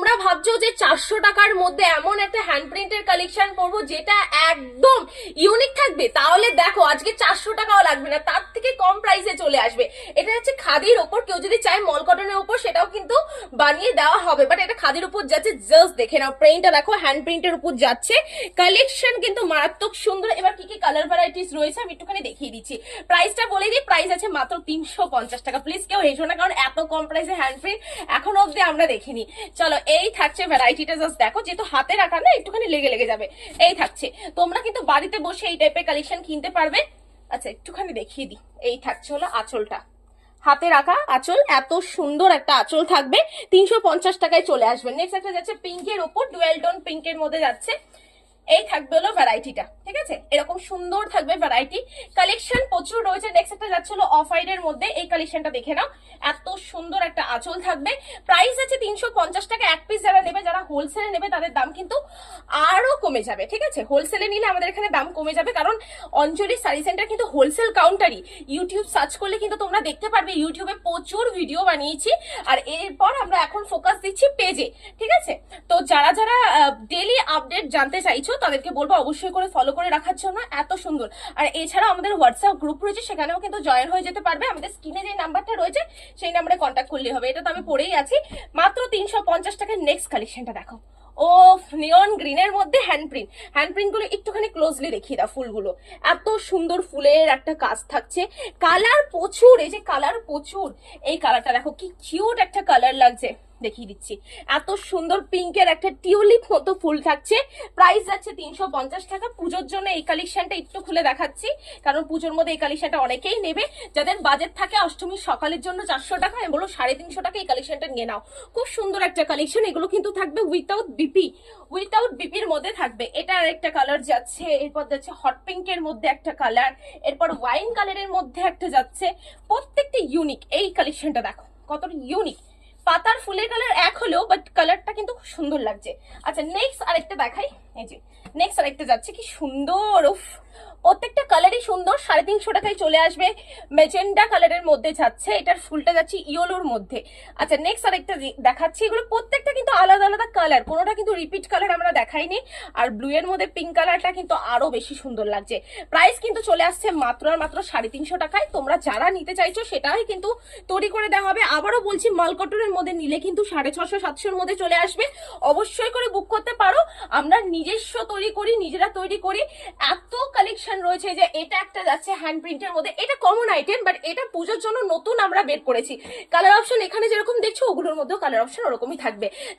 তোমরা ভাবছো যে 400 টাকার মধ্যে এমন একটা হ্যান্ড প্রিন্টের কালেকশন পরবো যেটা একদম ইউনিক থাকবে, তাহলে দেখো আজকে 400 টাকাও লাগবে না, তার থেকে কম প্রাইসে চলে আসবে। এটা হচ্ছে খাদির ওপর, কেউ যদি চায় মল কটনের ওপর সেটাও কিন্তু বানিয়ে দেওয়া হবে, বাট এটা খাদির উপর যাচ্ছে। জাস্ট দেখে নাও, প্রিন্টটা দেখো, হ্যান্ড প্রিন্টের উপর যাচ্ছে। কালেকশন কিন্তু মারাত্মক সুন্দর। এবার কি কি কালার ভ্যারাইটিস রয়েছে আমি একটুখানি দেখিয়ে দিচ্ছি। প্রাইসটা বলে দিই, প্রাইস আছে মাত্র 350 টাকা। প্লিজ কেউ হেসো না, কারণ এত কম প্রাইসে হ্যান্ড প্রিন্ট এখনো অব্দি আমরা দেখিনি। চলো, এই থাকছে ভ্যারাইটিটা, জাস্ট দেখো, যেহেতু হাতে রাখা না একটুখানি লেগে লেগে যাবে। এই থাকছে, তোমরা কিন্তু বাড়িতে বসে এই টাইপের কালেকশন কিনতে পারবে। আচ্ছা একটুখানি দেখিয়ে দিই, এই থাকছে হলো আঁচলটা, হাতে রাখা আঁচল, এত সুন্দর একটা আঁচল থাকবে, 350 টাকায় চলে আসবে। নেক্সট একটা যাচ্ছে পিঙ্কের ওপর, ডুয়েল টোন পিঙ্কের মধ্যে যাচ্ছে। এই থাকবে হলো ভ্যারাইটিটা, ঠিক আছে, এরকম সুন্দর থাকবে ভ্যারাইটি। কালেকশন প্রচুর রয়েছে। নেক্সট একটা যাচ্ছে হলো অফ হোয়াইটের মধ্যে, এই কালেকশনটা দেখে নাও, এত সুন্দর একটা আঁচল থাকবে। প্রাইস আছে 350 টাকা। এক পিস যারা নেবে, যারা হোলসেলে নেবে তাদের দাম কিন্তু আরো কমে যাবে, ঠিক আছে। হোলসেলে নিলে আমাদের এখানে দাম কমে যাবে, কারণ অঞ্জলি শাড়ি সেন্টার কিন্তু হোলসেল কাউন্টারই। ইউটিউব সার্চ করলে কিন্তু তোমরা দেখতে পারবে, ইউটিউবে প্রচুর ভিডিও বানিয়েছি, আর এরপর আমরা এখন ফোকাস দিচ্ছি পেজে, ঠিক আছে। তো যারা যারা ডেলি আপডেট জানতে চাইছো তাদেরকে বলবো অবশ্যই করে ফলো করে রাখার জন্য, এত সুন্দর। আর এছাড়াও আমাদের হোয়াটসঅ্যাপ গ্রুপ রয়েছে, সেখানেও কিন্তু জয়েন হয়ে যেতে পারবে। আমাদের স্ক্রিনে যে নাম্বারটা রয়েছে সেই নাম্বারে কন্ট্যাক্ট করলে হবে। এটা তো আমি পড়েই আছি, মাত্র 350 টাকার। নেক্সট কালেকশনটা দেখো, ও নিয়ন গ্রিনের মধ্যে হ্যান্ড প্রিন্ট গুলো একটুখানি ক্লোজলি দেখিয়ে দাও। ফুলগুলো এত সুন্দর, ফুলের একটা কাজ থাকছে, কালার প্রচুর, এই যে কালার প্রচুর। এই কালারটা দেখো কি কিউট একটা কালার লাগছে, দেখিয়ে দিচ্ছি। এত সুন্দর পিঙ্কের একটা টিউলিপ মতো ফুল থাকছে। প্রাইস যাচ্ছে 350 টাকা। পুজোর জন্য এই কালেকশনটা একটু খুলে দেখাচ্ছি, কারণ পুজোর মধ্যে এই কালেকশনটা অনেকেই নেবে। যাদের বাজেট থাকে অষ্টমীর সকালের জন্য 400 টাকা, আমি বলো 350 টাকা এই কালেকশনটা নিয়ে নাও। খুব সুন্দর একটা কালেকশন। এগুলো কিন্তু থাকবে উইথাউট বিপির মধ্যে থাকবে। এটা আরেকটা কালার যাচ্ছে, এরপর যাচ্ছে হট পিঙ্কের মধ্যে একটা কালার, এরপর ওয়াইন কালারের মধ্যে একটা যাচ্ছে। প্রত্যেকটা ইউনিক। এই কালেকশনটা দেখো কতটা ইউনিক, পাতার ফুলের কালার এক হলেও বাট কালারটা কিন্তু খুব সুন্দর লাগছে। আচ্ছা নেক্সট আরেকটা দেখাই, এই যে নেক্সট আরেকটা যাচ্ছে, কি সুন্দর, উফ, প্রত্যেকটা কালারই সুন্দর। 350 টাকায় চলে আসবে। মেজেন্ডা কালারের মধ্যে যাচ্ছে, এটার ফুলটা যাচ্ছে ইয়েলোর মধ্যে। আচ্ছা নেক্সট আরেকটা দেখাচ্ছি, এগুলো প্রত্যেকটা কিন্তু আলাদা আলাদা কালার, কোনোটা কিন্তু রিপিট কালার আমরা দেখাইনি। আর ব্লু এর মধ্যে পিঙ্ক কালারটা কিন্তু আরো বেশি সুন্দর লাগছে। প্রাইস কিন্তু চলে আসছে মাত্র আর মাত্র 350 টাকায়। তোমরা যারা নিতে চাইছো সেটাই কিন্তু তৈরি করে দেওয়া হবে। আবারও বলছি, মাল কটনের মধ্যে নিলে কিন্তু 650-700 মধ্যে চলে আসবে। অবশ্যই করে বুক করতে পারো, আমরা নিজস্ব তৈরি করি, নিজেরা তৈরি করি। এত কালেকশন রয়েছে। যে এটা একটা যাচ্ছে হ্যান্ড প্রিন্টের মধ্যে, এটা কমন আইটেম, বাট এটা পুজোর জন্য নতুন আমরা বের করেছি। কালার অপশন এখানে যেরকম দেখছো, ওগুলোর মধ্যেও কালার অপশন ওরকমই থাকবে।